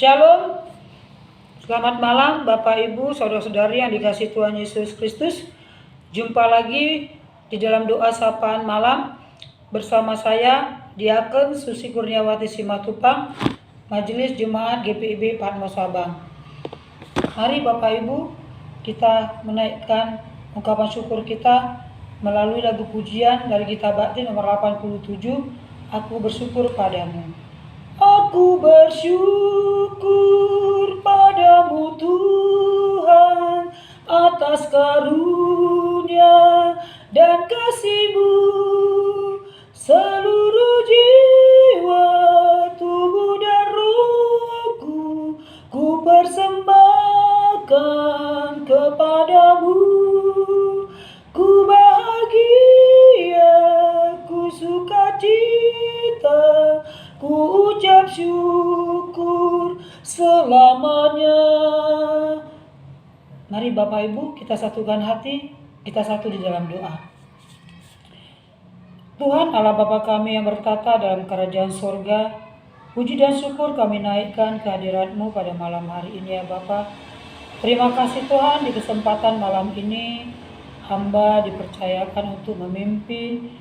Shalom, selamat malam Bapak Ibu, Saudara-saudari yang dikasihi Tuhan Yesus Kristus. Jumpa lagi di dalam doa sapaan malam bersama saya, Diaken Susi Kurniawati Simatupang, Majelis Jemaat GPIB Patmos Sabang. Mari Bapak Ibu, kita menaikkan ungkapan syukur kita melalui lagu pujian dari Gita Bakti nomor 87, Aku Bersyukur Padamu. Aku bersyukur padamu Tuhan atas karunia dan kasih-Mu, seluruh jiwa, tubuh dan rohku ku persembahkan kepadamu. Ku bahagia, ku sukacita, ku ucap syukur selamanya. Mari Bapak Ibu, kita satukan hati, kita satu di dalam doa. Tuhan Allah Bapa kami yang bertata dalam kerajaan sorga, puji dan syukur kami naikkan kehadirat-Mu pada malam hari ini ya Bapa. Terima kasih Tuhan, di kesempatan malam ini hamba dipercayakan untuk memimpin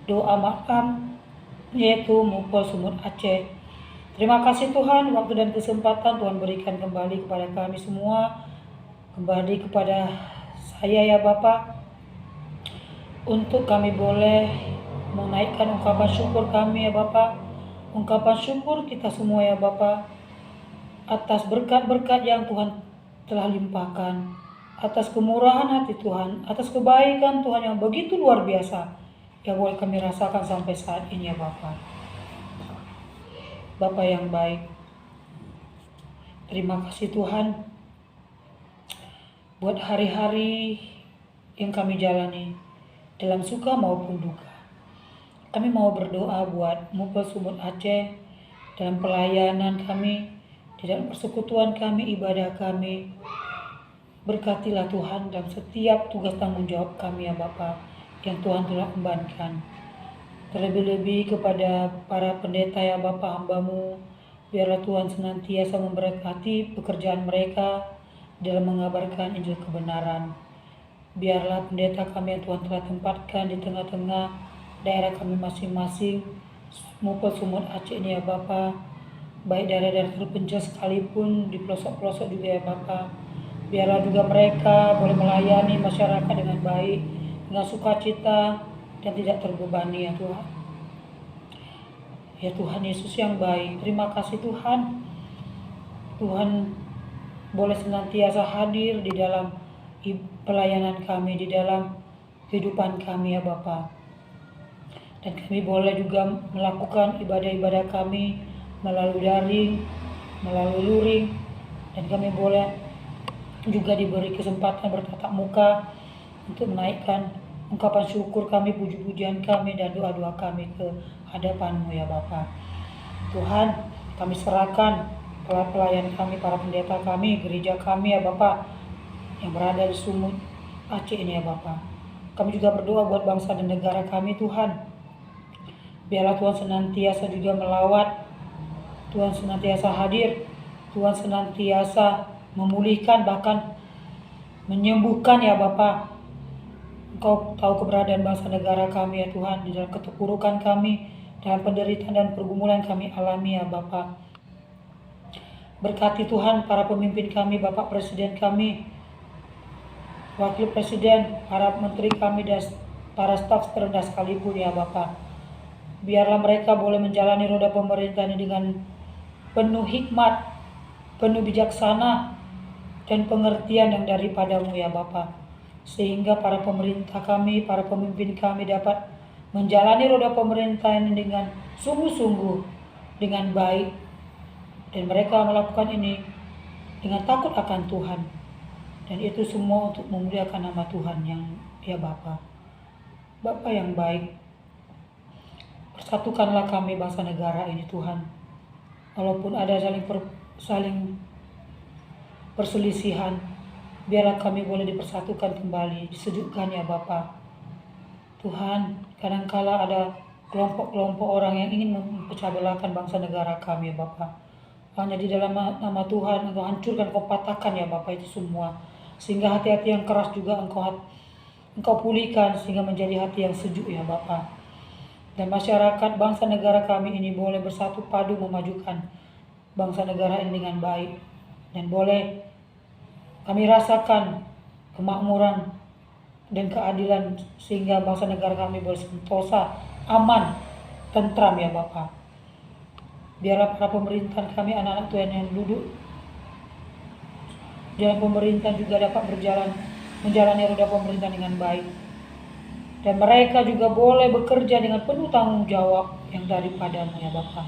doa malam, yaitu Mupol Sumut Aceh. Terima kasih Tuhan, waktu dan kesempatan Tuhan berikan kembali kepada kami semua, kembali kepada saya ya Bapak, untuk kami boleh menaikkan ungkapan syukur kami ya Bapak, ungkapan syukur kita semua ya Bapak, atas berkat-berkat yang Tuhan telah limpahkan, atas kemurahan hati Tuhan, atas kebaikan Tuhan yang begitu luar biasa yang boleh kami rasakan sampai saat ini ya Bapak. Bapak yang baik, terima kasih Tuhan buat hari-hari yang kami jalani dalam suka maupun duka. Kami mau berdoa buat Mupol Sumut Aceh dalam pelayanan kami, di dalam persekutuan kami, ibadah kami. Berkatilah Tuhan dalam setiap tugas tanggung jawab kami ya Bapak yang Tuhan telah embankan. Terlebih-lebih kepada para pendeta ya Bapak hamba-Mu, biarlah Tuhan senantiasa memberkati pekerjaan mereka dalam mengabarkan Injil kebenaran. Biarlah pendeta kami yang Tuhan telah tempatkan di tengah-tengah daerah kami masing-masing, Mupol Sumut Aceh ini ya Bapak, baik daerah-daerah terpencil sekalipun, di pelosok-pelosok juga ya Bapak. Biarlah juga mereka boleh melayani masyarakat dengan baik, dengan sukacita dan tidak terbebani ya Tuhan. Ya Tuhan Yesus yang baik, terima kasih Tuhan. Tuhan boleh senantiasa hadir di dalam pelayanan kami, di dalam kehidupan kami ya Bapak. Dan kami boleh juga melakukan ibadah-ibadah kami melalui daring, melalui luring, dan kami boleh juga diberi kesempatan bertatap muka untuk menaikkan ungkapan syukur kami, puji-pujian kami, dan doa-doa kami ke hadapan-Mu ya Bapa. Tuhan, kami serahkan pelayan kami, para pendeta kami, gereja kami ya Bapa, yang berada di Sumut Aceh ini ya Bapa. Kami juga berdoa buat bangsa dan negara kami Tuhan. Biarlah Tuhan senantiasa juga melawat, Tuhan senantiasa hadir, Tuhan senantiasa memulihkan, bahkan menyembuhkan ya Bapa. Engkau tahu keberadaan bangsa negara kami ya Tuhan, di dalam keterpurukan kami, dalam penderitaan dan pergumulan kami alami ya Bapa. Berkati Tuhan para pemimpin kami, Bapak Presiden kami, Wakil Presiden, para menteri kami, dan para staf terendah sekalipun ya Bapa. Biarlah mereka boleh menjalani roda pemerintahan dengan penuh hikmat, penuh bijaksana, dan pengertian yang daripada-Mu ya Bapa. Sehingga para pemerintah kami, para pemimpin kami dapat menjalani roda pemerintahan dengan sungguh-sungguh, dengan baik. Dan mereka melakukan ini dengan takut akan Tuhan. Dan itu semua untuk memuliakan nama Tuhan yang ya Bapa. Bapa yang baik, persatukanlah kami bangsa negara ini Tuhan. Walaupun ada saling perselisihan, biarlah kami boleh dipersatukan kembali, disejukkan ya Bapa. Tuhan, kadangkala ada kelompok-kelompok orang yang ingin memecah belahkan bangsa negara kami ya Bapa. hanya di dalam nama Tuhan Engkau hancurkan, Engkau patahkan ya Bapak itu semua. Sehingga hati-hati yang keras juga Engkau pulihkan sehingga menjadi hati yang sejuk ya Bapak. Dan masyarakat bangsa negara kami ini boleh bersatu padu memajukan bangsa negara ini dengan baik. Dan boleh kami rasakan kemakmuran dan keadilan sehingga bangsa negara kami boleh sentosa, aman, tentram ya Bapak. Biarlah para pemerintahan kami, anak-anak Tuhan yang duduk dalam pemerintahan juga dapat menjalani roda pemerintahan dengan baik. Dan mereka juga boleh bekerja dengan penuh tanggung jawab yang daripadamu ya Bapak.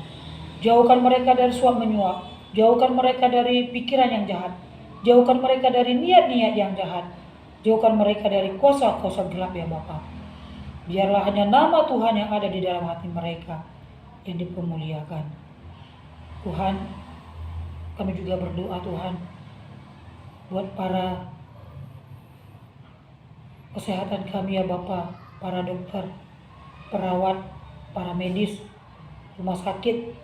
Jauhkan mereka dari suap menyuap, jauhkan mereka dari pikiran yang jahat, jauhkan mereka dari niat-niat yang jahat, jauhkan mereka dari kuasa-kuasa gelap ya Bapak. Biarlah hanya nama Tuhan yang ada di dalam hati mereka yang dipermuliakan. Tuhan, kami juga berdoa Tuhan buat para kesehatan kami ya Bapak, para dokter, perawat, para medis, rumah sakit.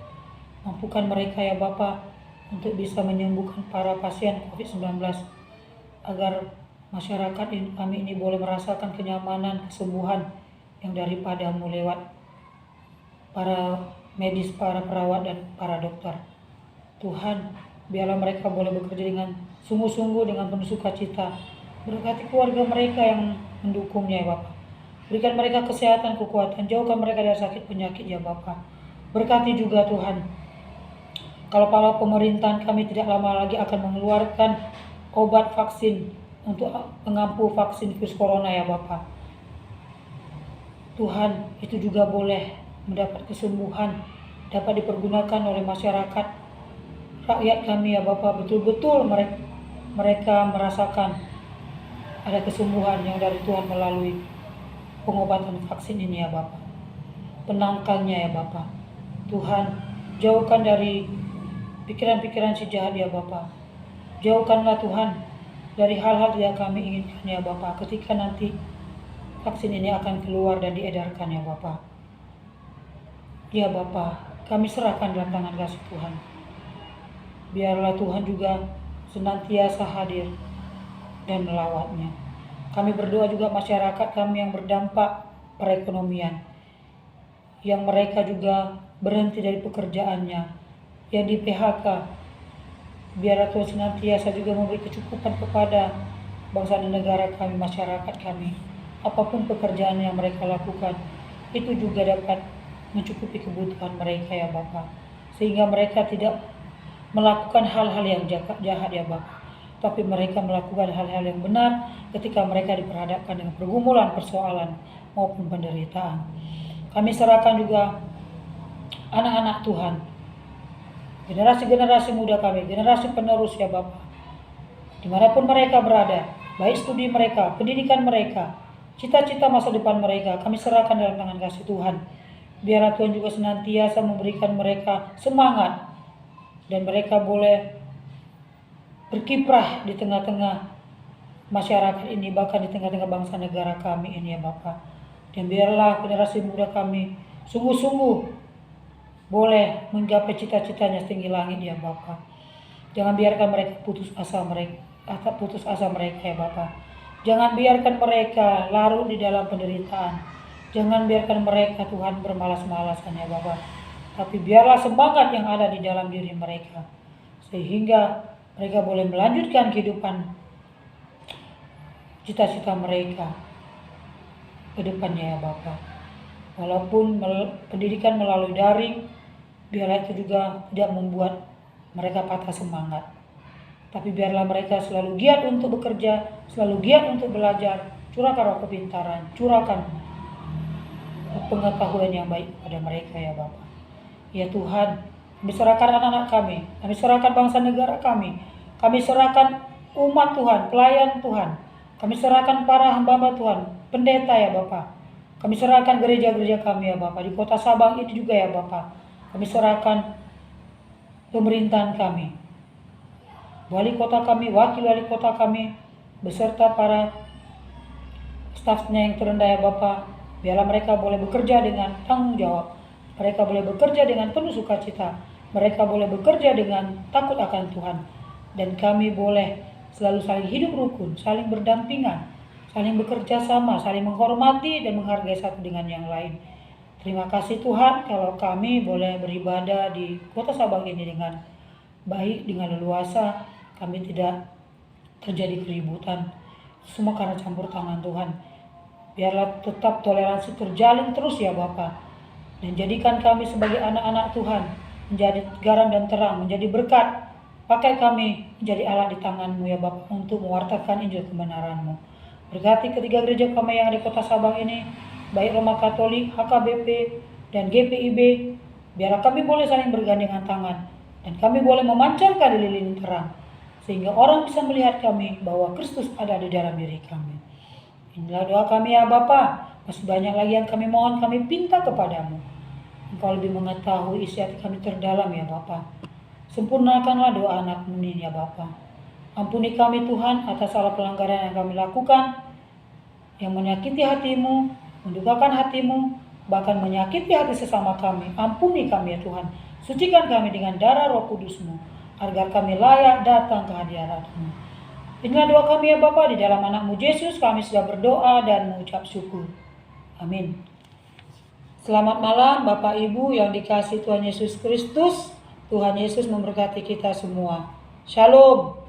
Mampukan mereka ya Bapak untuk bisa menyembuhkan para pasien COVID-19 agar masyarakat kami ini boleh merasakan kenyamanan, kesembuhan yang daripadamu lewat para medis, para perawat dan para dokter. Tuhan, biarlah mereka boleh bekerja dengan sungguh-sungguh dengan penuh sukacita. Berkati keluarga mereka yang mendukungnya ya Bapak. Berikan mereka kesehatan, kekuatan, jauhkan mereka dari sakit penyakit ya Bapak. Berkati juga Tuhan, kalau para pemerintahan kami tidak lama lagi akan mengeluarkan obat vaksin untuk pengampu vaksin virus corona ya Bapak. Tuhan, itu juga boleh mendapat kesembuhan, dapat dipergunakan oleh masyarakat, rakyat kami ya Bapak. Betul-betul mereka merasakan ada kesembuhan yang dari Tuhan melalui pengobatan vaksin ini ya Bapak. Penangkalnya ya Bapak. Tuhan, jauhkan dari pikiran-pikiran si jahat ya Bapak. Jauhkanlah Tuhan dari hal-hal yang kami inginkan ya Bapak ketika nanti vaksin ini akan keluar dan diedarkan ya Bapak. Ya Bapak, kami serahkan dalam tangan kasih Tuhan. Biarlah Tuhan juga senantiasa hadir dan melawatnya. Kami berdoa juga masyarakat kami yang berdampak perekonomian, yang mereka juga berhenti dari pekerjaannya, yang di PHK. Biarlah Tuhan senantiasa juga memberi kecukupan kepada bangsa dan negara kami, masyarakat kami. Apapun pekerjaan yang mereka lakukan, itu juga dapat mencukupi kebutuhan mereka ya Bapak. Sehingga mereka tidak melakukan hal-hal yang jahat ya Bapak, tapi mereka melakukan hal-hal yang benar ketika mereka diperhadapkan dengan pergumulan, persoalan maupun penderitaan. Kami serahkan juga anak-anak Tuhan, generasi-generasi muda kami, generasi penerus ya Bapak. Dimanapun mereka berada, baik studi mereka, pendidikan mereka, cita-cita masa depan mereka, kami serahkan dalam tangan kasih Tuhan. Biarlah Tuhan juga senantiasa memberikan mereka semangat dan mereka boleh berkiprah di tengah-tengah masyarakat ini, bahkan di tengah-tengah bangsa negara kami ini ya Bapak. Dan biarlah generasi muda kami sungguh-sungguh boleh menggapai cita-citanya setinggi langit ya Bapak. Jangan biarkan mereka putus asa mereka ya Bapak. Jangan biarkan mereka larut di dalam penderitaan. Jangan biarkan mereka Tuhan bermalas-malasan ya Bapak. Tapi biarlah semangat yang ada di dalam diri mereka, sehingga mereka boleh melanjutkan kehidupan cita-cita mereka ke depannya ya Bapak. Walaupun pendidikan melalui daring, biarlah itu juga tidak membuat mereka patah semangat. Tapi biarlah mereka selalu giat untuk bekerja, selalu giat untuk belajar. Curahkan roh kepintaran, curahkan pengetahuan yang baik pada mereka ya Bapak. Ya Tuhan, kami serahkan anak-anak kami serahkan bangsa negara kami serahkan umat Tuhan, pelayan Tuhan, kami serahkan para hamba-hamba Tuhan, pendeta ya Bapak. Kami serahkan gereja-gereja kami ya Bapak, di kota Sabang itu juga ya Bapak. Kami serahkan pemerintahan kami, wali kota kami, wakil wali kota kami, beserta para stafnya yang terendah ya Bapak. Biarlah mereka boleh bekerja dengan tanggung jawab. Mereka boleh bekerja dengan penuh sukacita. mereka boleh bekerja dengan takut akan Tuhan. Dan kami boleh selalu saling hidup rukun, saling berdampingan, saling bekerja sama, saling menghormati dan menghargai satu dengan yang lain. Terima kasih Tuhan kalau kami boleh beribadah di Kota Sabang ini dengan baik, dengan leluasa. Kami tidak terjadi keributan. Semua karena campur tangan Tuhan. Biarlah tetap toleransi terjalin terus ya Bapa. Dan jadikan kami sebagai anak-anak Tuhan menjadi garam dan terang, menjadi berkat. Pakai kami menjadi alat di tangan-Mu ya Bapa untuk mewartakan Injil kebenaran-Mu. Berkati ketiga gereja kami yang ada di Kota Sabang ini, baik Roma Katolik, HKBP, dan GPIB. Biarlah kami boleh saling bergandengan tangan dan kami boleh memancarkan lilin terang sehingga orang bisa melihat kami bahwa Kristus ada di dalam diri kami. Inilah doa kami ya Bapa. Masih banyak lagi yang kami mohon, kami pinta kepadamu. Engkau lebih mengetahui isi hati kami terdalam ya Bapa. Sempurnakanlah doa anak-Mu ini ya Bapa. Ampuni kami Tuhan atas salah pelanggaran yang kami lakukan, yang menyakiti hati-Mu, mendukakan hati-Mu, bahkan menyakiti hati sesama kami. Ampuni kami ya Tuhan. Sucikan kami dengan darah Roh Kudus-Mu, agar kami layak datang ke hadirat-Mu. Inilah doa kami ya Bapa, di dalam anak-Mu Yesus kami sudah berdoa dan mengucap syukur. Amin. Selamat malam Bapak Ibu yang dikasihi Tuhan Yesus Kristus. Tuhan Yesus memberkati kita semua. Shalom.